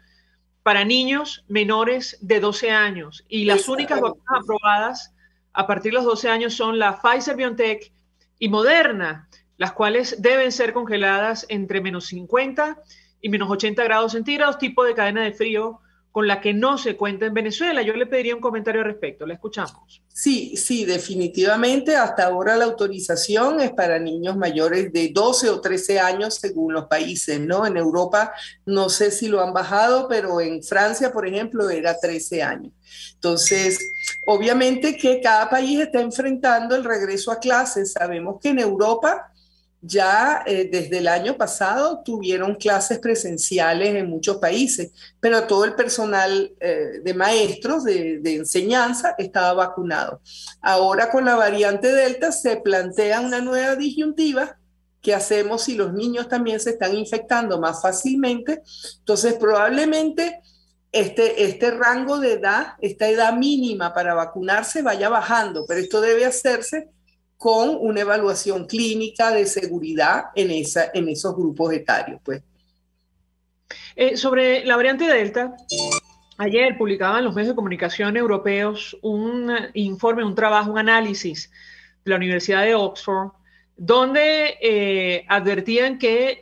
para niños menores de 12 años. Y las únicas vacunas aprobadas a partir de los 12 años son la Pfizer-BioNTech y Moderna, las cuales deben ser congeladas entre -50 y -80 grados centígrados, tipo de cadena de frío con la que no se cuenta en Venezuela. Yo le pediría un comentario al respecto. La escuchamos. Sí, definitivamente. Hasta ahora la autorización es para niños mayores de 12 o 13 años según los países, ¿no? En Europa no sé si lo han bajado, pero en Francia, por ejemplo, era 13 años. Entonces, obviamente que cada país está enfrentando el regreso a clases. Sabemos que en Europa ya desde el año pasado tuvieron clases presenciales en muchos países, pero todo el personal de maestros de enseñanza estaba vacunado. Ahora con la variante Delta se plantea una nueva disyuntiva. ¿Qué hacemos si los niños también se están infectando más fácilmente? Entonces probablemente este rango de edad, esta edad mínima para vacunarse vaya bajando, pero esto debe hacerse con una evaluación clínica de seguridad en esos grupos etarios, pues. Sobre la variante Delta, ayer publicaban los medios de comunicación europeos un informe, un trabajo, un análisis de la Universidad de Oxford, donde advertían que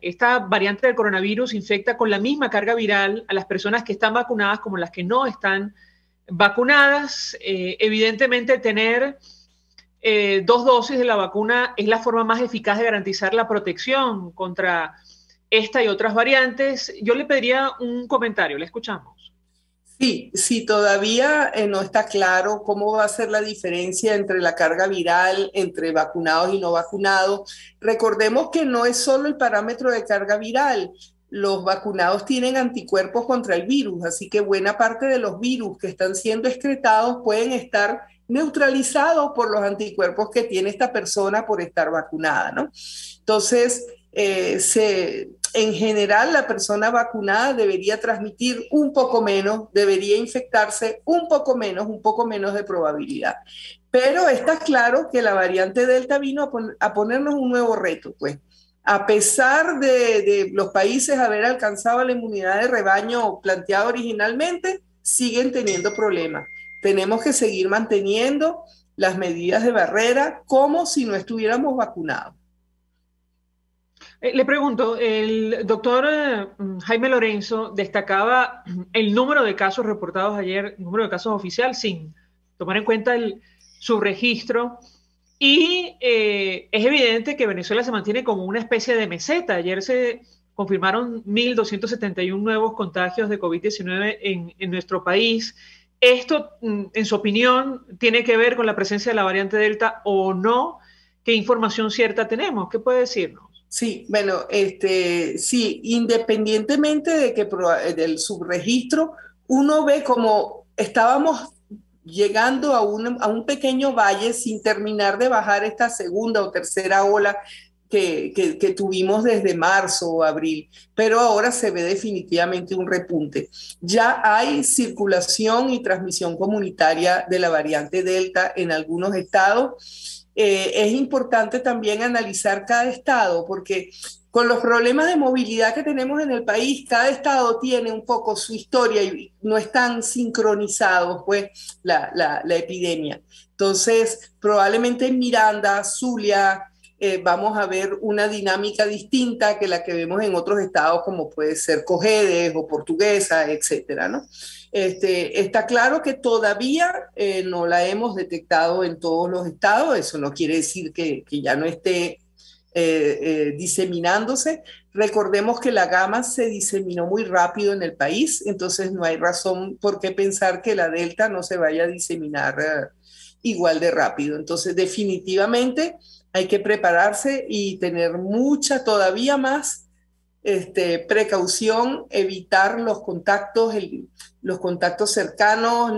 esta variante del coronavirus infecta con la misma carga viral a las personas que están vacunadas como las que no están vacunadas. Evidentemente, tener 2 dosis de la vacuna es la forma más eficaz de garantizar la protección contra esta y otras variantes. Yo le pediría un comentario, le escuchamos. Sí, todavía no está claro cómo va a ser la diferencia entre la carga viral, entre vacunados y no vacunados. Recordemos que no es solo el parámetro de carga viral. Los vacunados tienen anticuerpos contra el virus, así que buena parte de los virus que están siendo excretados pueden estar neutralizados por los anticuerpos que tiene esta persona por estar vacunada, ¿no? Entonces, en general, la persona vacunada debería transmitir un poco menos, debería infectarse un poco menos de probabilidad. Pero está claro que la variante Delta vino a ponernos un nuevo reto, pues. A pesar de los países haber alcanzado la inmunidad de rebaño planteada originalmente, siguen teniendo problemas. Tenemos que seguir manteniendo las medidas de barrera como si no estuviéramos vacunados. Le pregunto, el doctor Jaime Lorenzo destacaba el número de casos reportados ayer, el número de casos oficial, sin tomar en cuenta el subregistro. Y es evidente que Venezuela se mantiene como una especie de meseta. Ayer se confirmaron 1.271 nuevos contagios de COVID-19 en nuestro país. ¿Esto, en su opinión, tiene que ver con la presencia de la variante Delta o no? ¿Qué información cierta tenemos? ¿Qué puede decirnos? Sí, bueno, sí, independientemente del subregistro, uno ve como estábamos llegando a un pequeño valle sin terminar de bajar esta segunda o tercera ola que tuvimos desde marzo o abril, pero ahora se ve definitivamente un repunte. Ya hay circulación y transmisión comunitaria de la variante Delta en algunos estados. Es importante también analizar cada estado, porque con los problemas de movilidad que tenemos en el país, cada estado tiene un poco su historia y no están sincronizados, pues, la epidemia. Entonces, probablemente en Miranda, Zulia, vamos a ver una dinámica distinta que la que vemos en otros estados, como puede ser Cojedes o Portuguesa, etcétera, ¿no? Está claro que todavía no la hemos detectado en todos los estados. Eso no quiere decir que ya no esté diseminándose. Recordemos que la Gamma se diseminó muy rápido en el país, entonces no hay razón por qué pensar que la Delta no se vaya a diseminar igual de rápido. Entonces, definitivamente hay que prepararse y tener mucha, todavía más precaución, evitar los contactos cercanos,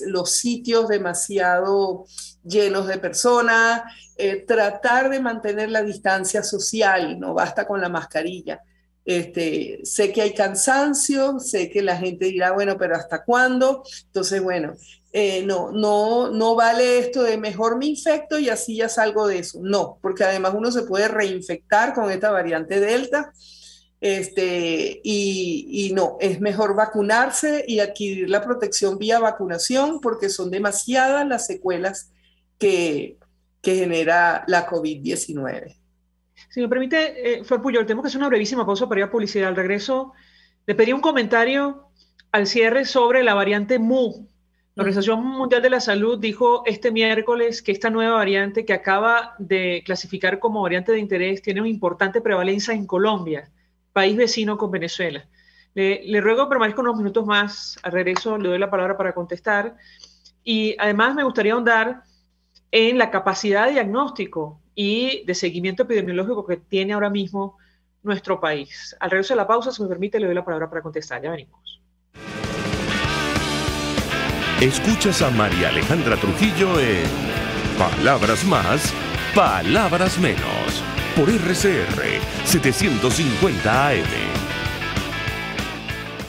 los sitios demasiado llenos de personas, tratar de mantener la distancia social, no basta con la mascarilla. Sé que hay cansancio, sé que la gente dirá, bueno, pero ¿hasta cuándo? Entonces, bueno, no vale esto de mejor me infecto y así ya salgo de eso. No, porque además uno se puede reinfectar con esta variante Delta. Y no, es mejor vacunarse y adquirir la protección vía vacunación, porque son demasiadas las secuelas que genera la COVID-19. Si me permite, Flor Puyol, tenemos que hacer una brevísima pausa para ir a publicidad. Al regreso, le pedí un comentario al cierre sobre la variante Mu. La Organización Mundial de la Salud dijo este miércoles que esta nueva variante, que acaba de clasificar como variante de interés, tiene una importante prevalencia en Colombia, país vecino con Venezuela. Le ruego que permanezca unos minutos más. Al regreso le doy la palabra para contestar. Y además me gustaría ahondar en la capacidad de diagnóstico y de seguimiento epidemiológico que tiene ahora mismo nuestro país. Al regreso de la pausa, si me permite, le doy la palabra para contestar. Ya venimos. Escuchas a María Alejandra Trujillo en Palabras Más, Palabras Menos, por RCR 750 AM.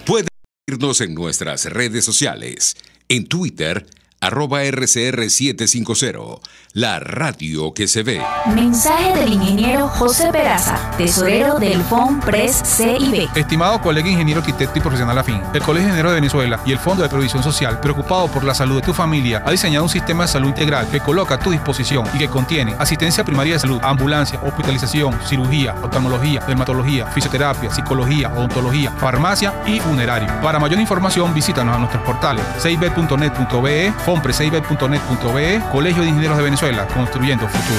Pueden seguirnos en nuestras redes sociales. En Twitter, @RCR750, la radio que se ve. Mensaje del ingeniero José Peraza, tesorero del FOMPRES CIB. Estimado colega ingeniero, arquitecto y profesional afín, el Colegio de Ingenieros de Venezuela y el Fondo de Previsión Social, preocupado por la salud de tu familia, ha diseñado un sistema de salud integral que coloca a tu disposición y que contiene asistencia primaria de salud, ambulancia, hospitalización, cirugía, oftalmología, dermatología, fisioterapia, psicología, odontología, farmacia y funerario. Para mayor información, visítanos a nuestros portales cib.net.be, FOMPRESCIB.net.be, Colegio de Ingenieros de Venezuela, construyendo futuro.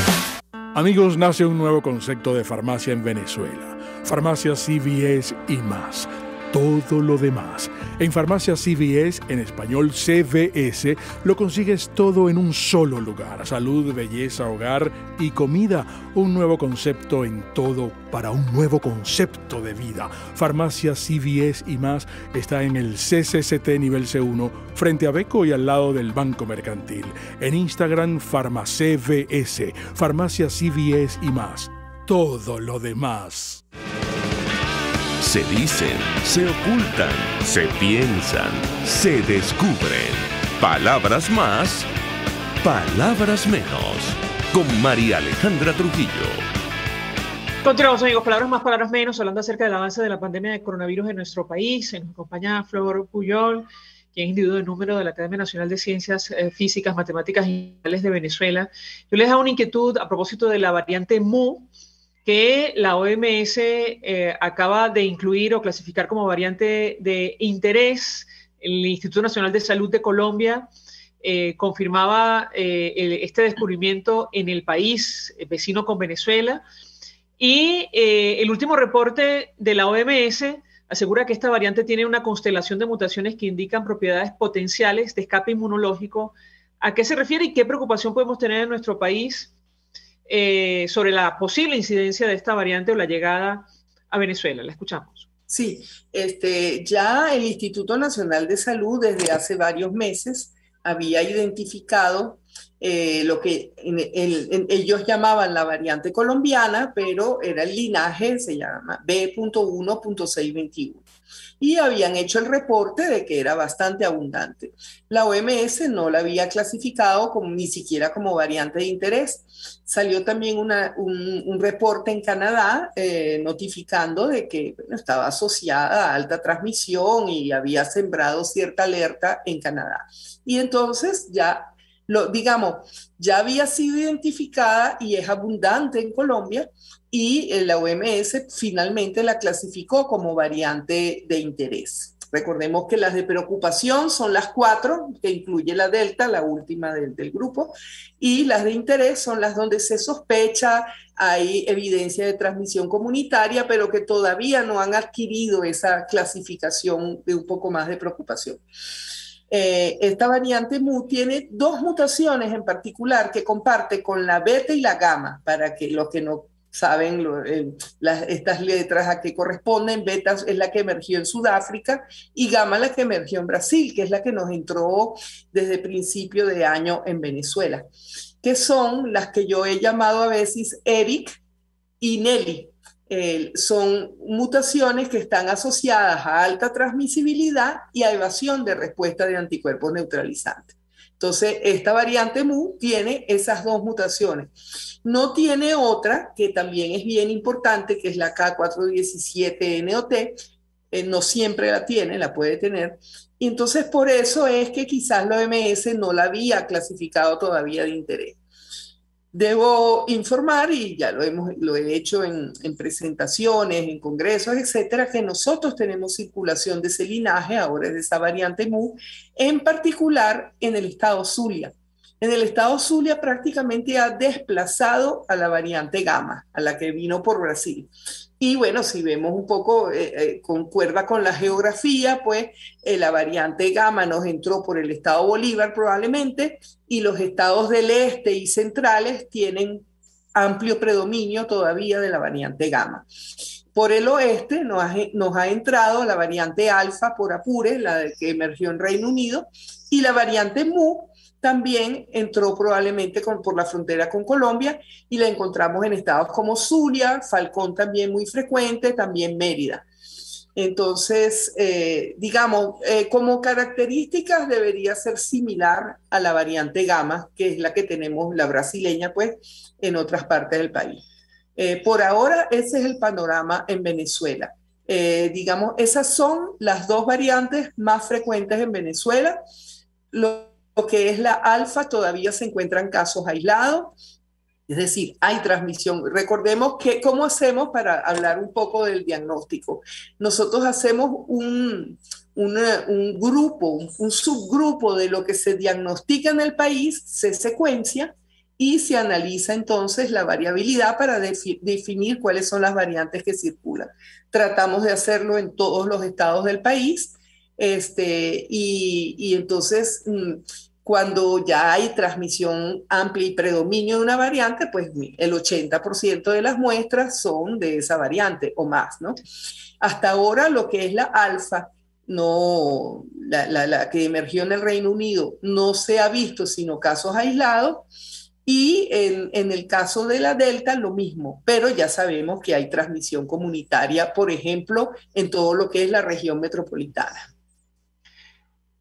Amigos, nace un nuevo concepto de farmacia en Venezuela. Farmacia CVS y más. Todo lo demás. En Farmacia CVS, en español CVS, lo consigues todo en un solo lugar. Salud, belleza, hogar y comida. Un nuevo concepto en todo para un nuevo concepto de vida. Farmacia CVS y más está en el CCCT nivel C1, frente a Beco y al lado del Banco Mercantil. En Instagram, FarmaCVS. Farmacia CVS y más. Todo lo demás. Se dicen, se ocultan, se piensan, se descubren. Palabras más, palabras menos. Con María Alejandra Trujillo. Continuamos, amigos. Palabras más, palabras menos, hablando acerca del avance de la pandemia de coronavirus en nuestro país. Nos acompaña Flor Puyol, quien es individuo de número de la Academia Nacional de Ciencias Físicas, Matemáticas y Sociales de Venezuela. Yo les hago una inquietud a propósito de la variante Mu, que la OMS acaba de incluir o clasificar como variante de interés. El Instituto Nacional de Salud de Colombia confirmaba este descubrimiento en el país vecino con Venezuela. Y el último reporte de la OMS asegura que esta variante tiene una constelación de mutaciones que indican propiedades potenciales de escape inmunológico. ¿A qué se refiere y qué preocupación podemos tener en nuestro país sobre la posible incidencia de esta variante o la llegada a Venezuela? La escuchamos. Sí, ya el Instituto Nacional de Salud desde hace varios meses había identificado lo que ellos llamaban la variante colombiana, pero era el linaje, se llama B.1.621. Y habían hecho el reporte de que era bastante abundante. La OMS no la había clasificado ni siquiera como variante de interés. Salió también un reporte en Canadá notificando de que estaba asociada a alta transmisión y había sembrado cierta alerta en Canadá. Y entonces ya ya había sido identificada y es abundante en Colombia, y la OMS finalmente la clasificó como variante de interés. Recordemos que las de preocupación son las 4, que incluye la Delta, la última del grupo, y las de interés son las donde se sospecha, hay evidencia de transmisión comunitaria, pero que todavía no han adquirido esa clasificación de un poco más de preocupación. Esta variante Mu tiene 2 mutaciones en particular que comparte con la beta y la gamma, para que los que no saben estas letras a qué corresponden. Beta es la que emergió en Sudáfrica y gamma la que emergió en Brasil, que es la que nos entró desde principio de año en Venezuela, que son las que yo he llamado a veces Eric y Nelly. Son mutaciones que están asociadas a alta transmisibilidad y a evasión de respuesta de anticuerpos neutralizantes. Entonces, esta variante Mu tiene esas 2 mutaciones. No tiene otra, que también es bien importante, que es la K417NOT. No siempre la tiene, la puede tener. Y entonces, por eso es que quizás la OMS no la había clasificado todavía de interés. Debo informar, y ya lo he hecho en presentaciones, en congresos, etcétera, que nosotros tenemos circulación de ese linaje, ahora es de esa variante Mu, en particular en el estado Zulia. En el estado Zulia prácticamente ha desplazado a la variante Gamma, a la que vino por Brasil. Y bueno, si vemos un poco, concuerda con la geografía, pues la variante Gamma nos entró por el estado Bolívar probablemente, y los estados del este y centrales tienen amplio predominio todavía de la variante Gamma. Por el oeste nos ha entrado la variante Alfa por Apure, la que emergió en Reino Unido, y la variante Mu también entró probablemente por la frontera con Colombia, y la encontramos en estados como Zulia, Falcón también muy frecuente, también Mérida. Entonces, como características debería ser similar a la variante Gamma, que es la que tenemos, la brasileña, pues, en otras partes del país. Por ahora, ese es el panorama en Venezuela. Esas son las 2 variantes más frecuentes en Venezuela. Lo que es la alfa todavía se encuentran casos aislados, es decir, hay transmisión. Recordemos que cómo hacemos para hablar un poco del diagnóstico. Nosotros hacemos un subgrupo de lo que se diagnostica en el país, se secuencia y se analiza entonces la variabilidad para definir cuáles son las variantes que circulan. Tratamos de hacerlo en todos los estados del país. Y entonces cuando ya hay transmisión amplia y predominio de una variante, pues el 80% de las muestras son de esa variante o más, ¿no? Hasta ahora lo que es la alfa, la que emergió en el Reino Unido, no se ha visto sino casos aislados, y en el caso de la delta lo mismo, pero ya sabemos que hay transmisión comunitaria, por ejemplo, en todo lo que es la región metropolitana.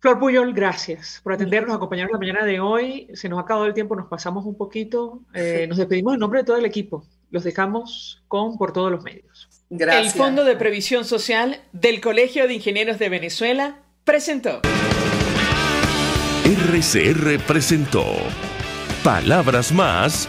Flor Puyol, gracias por atendernos, acompañarnos la mañana de hoy. Se nos ha acabado el tiempo, nos pasamos un poquito. Nos despedimos en nombre de todo el equipo. Los dejamos por todos los medios. Gracias. El Fondo de Previsión Social del Colegio de Ingenieros de Venezuela presentó. RCR presentó Palabras Más